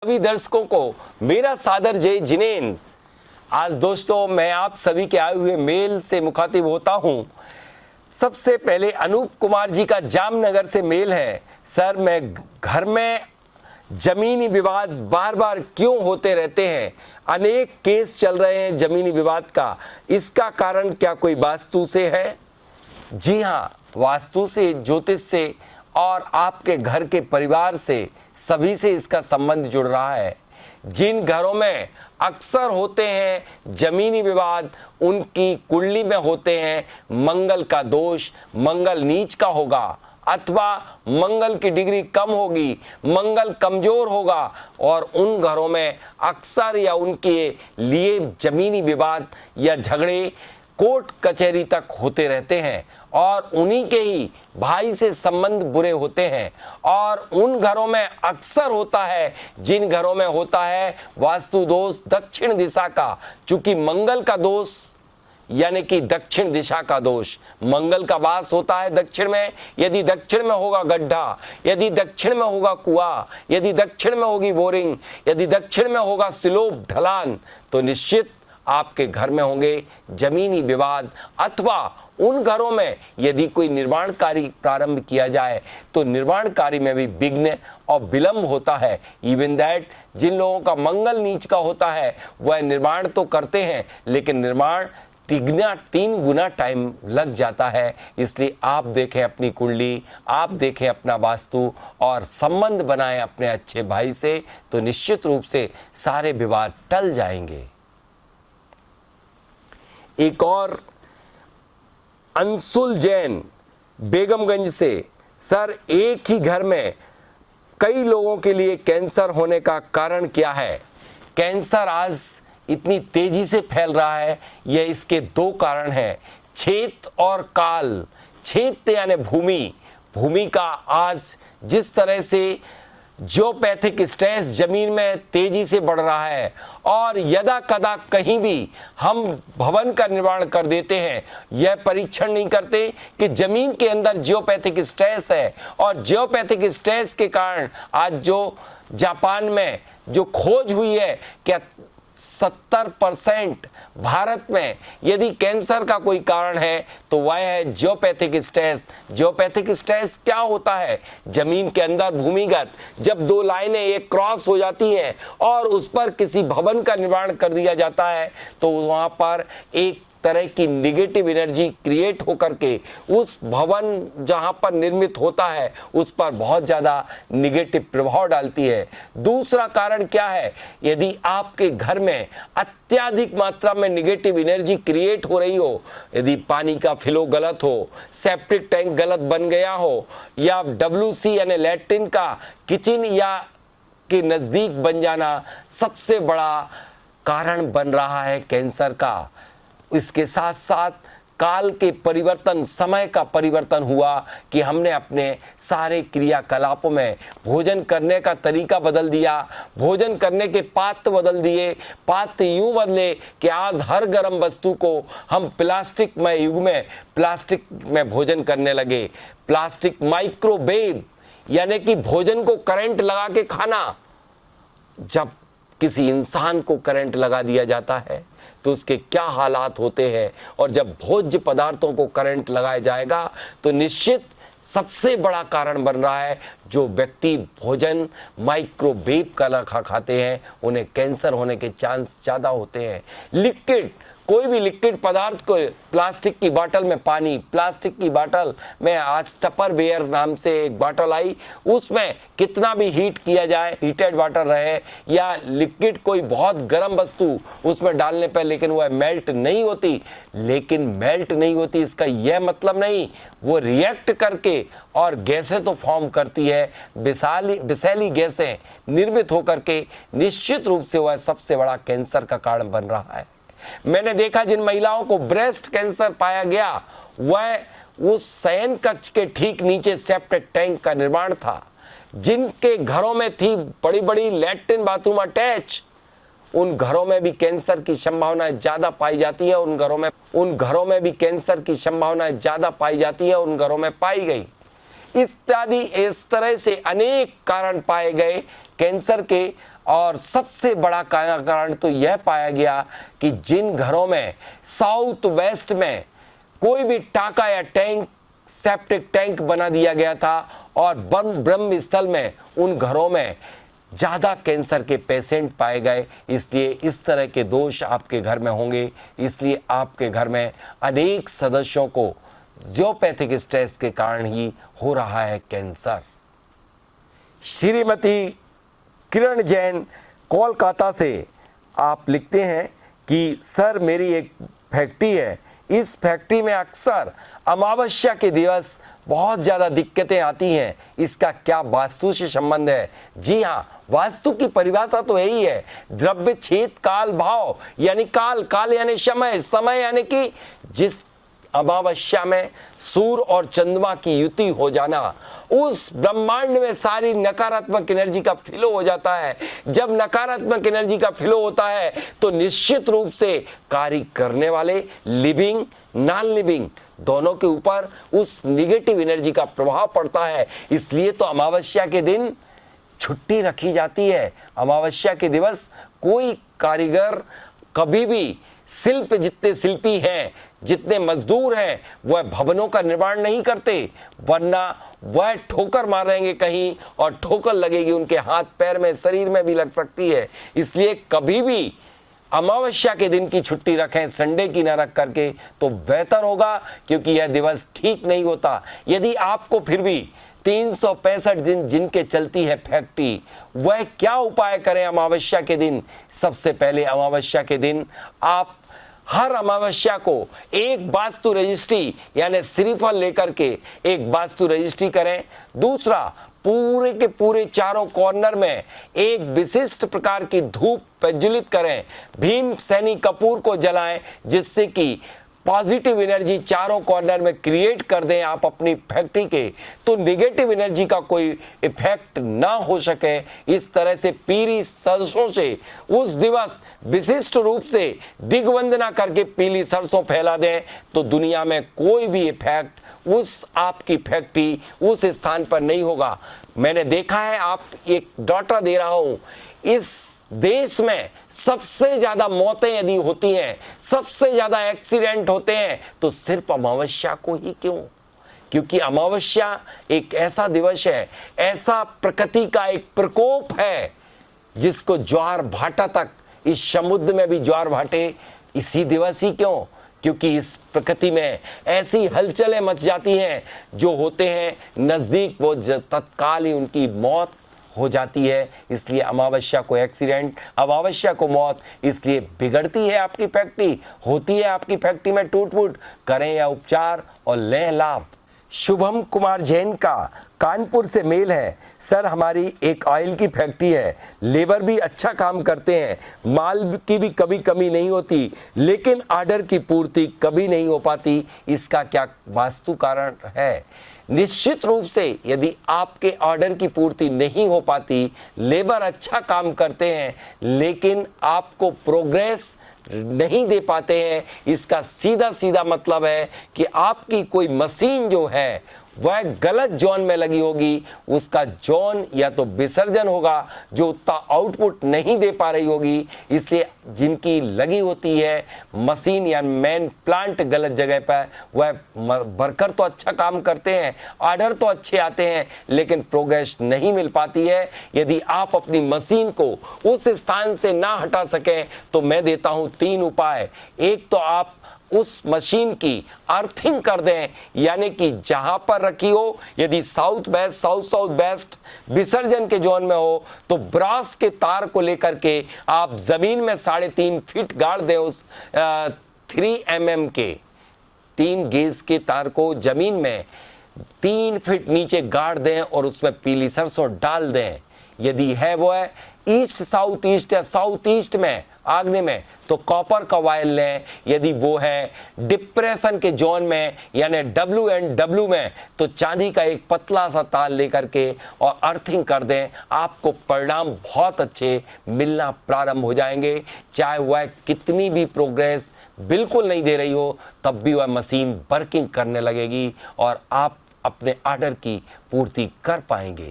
सभी दर्शकों को मेरा सादर जय जिनेंद्र। आज दोस्तों मैं आप सभी के आए हुए मेल से मुखातिब होता हूं। सबसे पहले अनूप कुमार जी का जामनगर से मेल है। सर, मैं घर में जमीनी विवाद बार बार क्यों होते रहते हैं? अनेक केस चल रहे हैं जमीनी विवाद का। इसका कारण क्या कोई वास्तु से है? जी हाँ, वास्तु से, ज्योतिष से और आपके घर के परिवार से, सभी से इसका संबंध जुड़ रहा है। जिन घरों में अक्सर होते हैं जमीनी विवाद, उनकी कुंडली में होते हैं मंगल का दोष, मंगल नीच का होगा अथवा मंगल की डिग्री कम होगी, मंगल कमजोर होगा और उन घरों में अक्सर या उनके लिए जमीनी विवाद या झगड़े कोर्ट कचहरी तक होते रहते हैं और उन्हीं के ही भाई से संबंध बुरे होते हैं। और उन घरों में अक्सर होता है जिन घरों में होता है वास्तु दोष दक्षिण दिशा का, चूंकि मंगल का दोष यानी कि दक्षिण दिशा का दोष, मंगल का वास होता है दक्षिण में। यदि दक्षिण में होगा गड्ढा, यदि दक्षिण में होगा कुआं, यदि दक्षिण में होगी बोरिंग, यदि दक्षिण में होगा स्लोप ढलान, तो निश्चित आपके घर में होंगे जमीनी विवाद। अथवा उन घरों में यदि कोई निर्माण कार्य प्रारंभ किया जाए तो निर्माण कार्य में भी विघ्न और विलंब होता है। इवन दैट जिन लोगों का मंगल नीच का होता है वह निर्माण तो करते हैं लेकिन निर्माण 3 गुना टाइम लग जाता है। इसलिए आप देखें अपनी कुंडली, आप देखें अपना वास्तु और संबंध बनाएं अपने अच्छे भाई से, तो निश्चित रूप से सारे विवाद टल जाएंगे। एक और अंशुल जैन बेगमगंज से, सर एक ही घर में कई लोगों के लिए कैंसर होने का कारण क्या है? कैंसर आज इतनी तेजी से फैल रहा है, यह इसके 2 कारण हैं, क्षेत्र और काल। क्षेत्र यानी भूमि, भूमि का आज जिस तरह से जियोपैथिक स्ट्रेस जमीन में तेजी से बढ़ रहा है और यदा कदा कहीं भी हम भवन का निर्माण कर देते हैं, यह परीक्षण नहीं करते कि जमीन के अंदर जियोपैथिक स्ट्रेस है। और जियोपैथिक स्ट्रेस के कारण आज जो जापान में जो खोज हुई है क्या 70% भारत में यदि कैंसर का कोई कारण है तो वह है जियोपैथिक स्ट्रेस। जियोपैथिक स्ट्रेस क्या होता है? जमीन के अंदर भूमिगत जब 2 लाइनें एक क्रॉस हो जाती हैं और उस पर किसी भवन का निर्माण कर दिया जाता है तो वहां पर एक तरह की निगेटिव एनर्जी क्रिएट होकर के उस भवन जहां पर निर्मित होता है उस पर बहुत ज़्यादा निगेटिव प्रभाव डालती है। दूसरा कारण क्या है? यदि आपके घर में अत्यधिक मात्रा में निगेटिव एनर्जी क्रिएट हो रही हो, यदि पानी का फ्लो गलत हो, सेप्टिक टैंक गलत बन गया हो, या WC यानी लैट्रिन का किचन या के नज़दीक बन जाना सबसे बड़ा कारण बन रहा है कैंसर का। इसके साथ साथ काल के परिवर्तन, समय का परिवर्तन हुआ कि हमने अपने सारे क्रियाकलापों में भोजन करने का तरीका बदल दिया, भोजन करने के पात्र बदल दिए। पात्र यूँ बदले कि आज हर गर्म वस्तु को हम प्लास्टिक में युग में प्लास्टिक में भोजन करने लगे। प्लास्टिक माइक्रोवेव यानी कि भोजन को करंट लगा के खाना। जब किसी इंसान को करंट लगा दिया जाता है तो उसके क्या हालात होते हैं, और जब भोज्य पदार्थों को करंट लगाया जाएगा तो निश्चित सबसे बड़ा कारण बन रहा है जो व्यक्ति भोजन माइक्रोवेव का खाते हैं उन्हें कैंसर होने के चांस ज़्यादा होते हैं। लिक्विड, कोई भी लिक्विड पदार्थ को, प्लास्टिक की बोतल में पानी, प्लास्टिक की बोतल में आज टपरवेयर नाम से एक बोतल आई, उसमें कितना भी हीट किया जाए, हीटेड वाटर रहे या लिक्विड कोई बहुत गर्म वस्तु उसमें डालने पर, लेकिन वह मेल्ट नहीं होती। लेकिन मेल्ट नहीं होती इसका यह मतलब नहीं, वो रिएक्ट करके और गैसें तो फॉर्म करती है, विषैली गैसें निर्मित होकर के निश्चित रूप से वह सबसे बड़ा कैंसर का कारण बन रहा है। मैंने देखा जिन महिलाओं को ब्रेस्ट कैंसर पाया गया वह उस शयन कक्ष के ठीक नीचे सेप्टिक टैंक का निर्माण था। जिनके घरों में थी बड़ी बड़ी लैट्रिन बाथरूम अटैच, उन घरों में भी कैंसर की संभावना ज़्यादा पाई जाती है। उन घरों में भी कैंसर की संभावना ज़्यादा पाई जाती है, उन घरों में पाई गई। इत्यादि इस तरह से अनेक कारण पाए गए कैंसर के और सबसे बड़ा कारण तो यह पाया गया कि जिन घरों में साउथ वेस्ट में कोई भी टाका या टैंक, सेप्टिक टैंक बना दिया गया था और ब्रह्म स्थल में उन घरों में ज़्यादा कैंसर के पेशेंट पाए गए। इसलिए इस तरह के दोष आपके घर में होंगे, इसलिए आपके घर में अनेक सदस्यों को जियोपैथिक स्ट्रेस के कारण ही हो रहा है कैंसर। श्रीमती किरण जैन कोलकाता से आप लिखते हैं कि सर मेरी एक फैक्ट्री है, इस फैक्ट्री में अक्सर अमावस्या के दिवस बहुत ज़्यादा दिक्कतें आती हैं, इसका क्या वास्तु से संबंध है? जी हाँ, वास्तु की परिभाषा तो यही है, द्रव्य छेद काल भाव, यानी काल, काल यानी समय, समय यानी कि जिस अमावस्या में सूर्य और चंद्रमा की युति हो जाना, उस ब्रह्मांड में सारी नकारात्मक एनर्जी का फ्लो हो जाता है। जब नकारात्मक एनर्जी का फ्लो होता है तो निश्चित रूप से कार्य करने वाले लिविंग नॉन लिविंग दोनों के ऊपर उस निगेटिव एनर्जी का प्रभाव पड़ता है। इसलिए तो अमावस्या के दिन छुट्टी रखी जाती है। अमावस्या के दिवस कोई कारीगर कभी भी शिल्प, जितने शिल्पी हैं, जितने मजदूर हैं, वह भवनों का निर्माण नहीं करते, वरना वह ठोकर मारेंगे कहीं और ठोकर लगेगी उनके हाथ पैर में, शरीर में भी लग सकती है। इसलिए कभी भी अमावस्या के दिन की छुट्टी रखें, संडे की न रख करके, तो बेहतर होगा, क्योंकि यह दिवस ठीक नहीं होता। यदि आपको फिर भी 365 दिन जिनके चलती है फैक्ट्री, वह क्या उपाय करें अमावस्या के दिन? सबसे पहले अमावस्या के दिन आप हर अमावस्या को एक वास्तु रजिस्ट्री यानी श्रीफल लेकर के एक वास्तु रजिस्ट्री करें। दूसरा, पूरे के पूरे चारों कॉर्नर में एक विशिष्ट प्रकार की धूप प्रज्वलित करें, भीम सैनी कपूर को जलाएं, जिससे कि पॉजिटिव एनर्जी चारों कॉर्नर में क्रिएट कर दें आप अपनी फैक्ट्री के, तो नेगेटिव एनर्जी का कोई इफेक्ट ना हो सके। इस तरह से पीली सरसों से उस दिवस विशिष्ट रूप से दिग्वंदना करके पीली सरसों फैला दें, तो दुनिया में कोई भी इफेक्ट उस आपकी फैक्ट्री उस स्थान पर नहीं होगा। मैंने देखा है, आप एक डाटा दे रहा हूं, इस देश में सबसे ज्यादा मौतें यदि होती हैं, सबसे ज्यादा एक्सीडेंट होते हैं, तो सिर्फ अमावस्या को ही क्यों? क्योंकि अमावस्या एक ऐसा दिवस है, ऐसा प्रकृति का एक प्रकोप है, जिसको ज्वार भाटा तक, इस समुद्र में भी ज्वार भाटे इसी दिवस ही क्यों? क्योंकि इस प्रकृति में ऐसी हलचलें मच जाती हैं, जो होते हैं नजदीक वो तत्काल ही उनकी मौत हो जाती है। इसलिए अमावस्या को एक्सीडेंट, अमावस्या को मौत, इसलिए बिगड़ती है आपकी फैक्ट्री, होती है आपकी फैक्ट्री में टूट फूट, करें या उपचार और लें लाभ। शुभम कुमार जैन का कानपुर से मेल है, सर हमारी एक ऑयल की फैक्ट्री है, लेबर भी अच्छा काम करते हैं, माल की भी कभी कमी नहीं होती, लेकिन ऑर्डर की पूर्ति कभी नहीं हो पाती, इसका क्या वास्तु कारण है? निश्चित रूप से यदि आपके ऑर्डर की पूर्ति नहीं हो पाती, लेबर अच्छा काम करते हैं लेकिन आपको प्रोग्रेस नहीं दे पाते हैं, इसका सीधा सीधा मतलब है कि आपकी कोई मशीन जो है वह गलत जोन में लगी होगी, उसका जोन या तो विसर्जन होगा, जो उतना आउटपुट नहीं दे पा रही होगी। इसलिए जिनकी लगी होती है मशीन या मेन प्लांट गलत जगह पर, वह वर्कर तो अच्छा काम करते हैं, ऑर्डर तो अच्छे आते हैं, लेकिन प्रोग्रेस नहीं मिल पाती है। यदि आप अपनी मशीन को उस स्थान से ना हटा सकें, तो मैं देता हूं 3 उपाय। एक तो आप उस मशीन की अर्थिंग कर दें, यानी कि जहां पर रखी हो, यदि south west, south south west विसर्जन के जोन में हो, तो ब्रास के तार को लेकर के आप जमीन में 3.5 फीट गाड़ दें। उस 3 mm के 3 गेज के तार को जमीन में 3 फीट नीचे गाड़ दें और उसमें पीली सरसों डाल दें। यदि है वो है ईस्ट साउथ ईस्ट या साउथ ईस्ट में आग्नेय में, तो कॉपर का वायर लें। यदि वो है डिप्रेशन के जोन में यानी WNW में, तो चांदी का एक पतला सा तार लेकर के और अर्थिंग कर दें। आपको परिणाम बहुत अच्छे मिलना प्रारंभ हो जाएंगे। चाहे वह कितनी भी प्रोग्रेस बिल्कुल नहीं दे रही हो, तब भी वह मशीन वर्किंग करने लगेगी और आप अपने ऑर्डर की पूर्ति कर पाएंगे।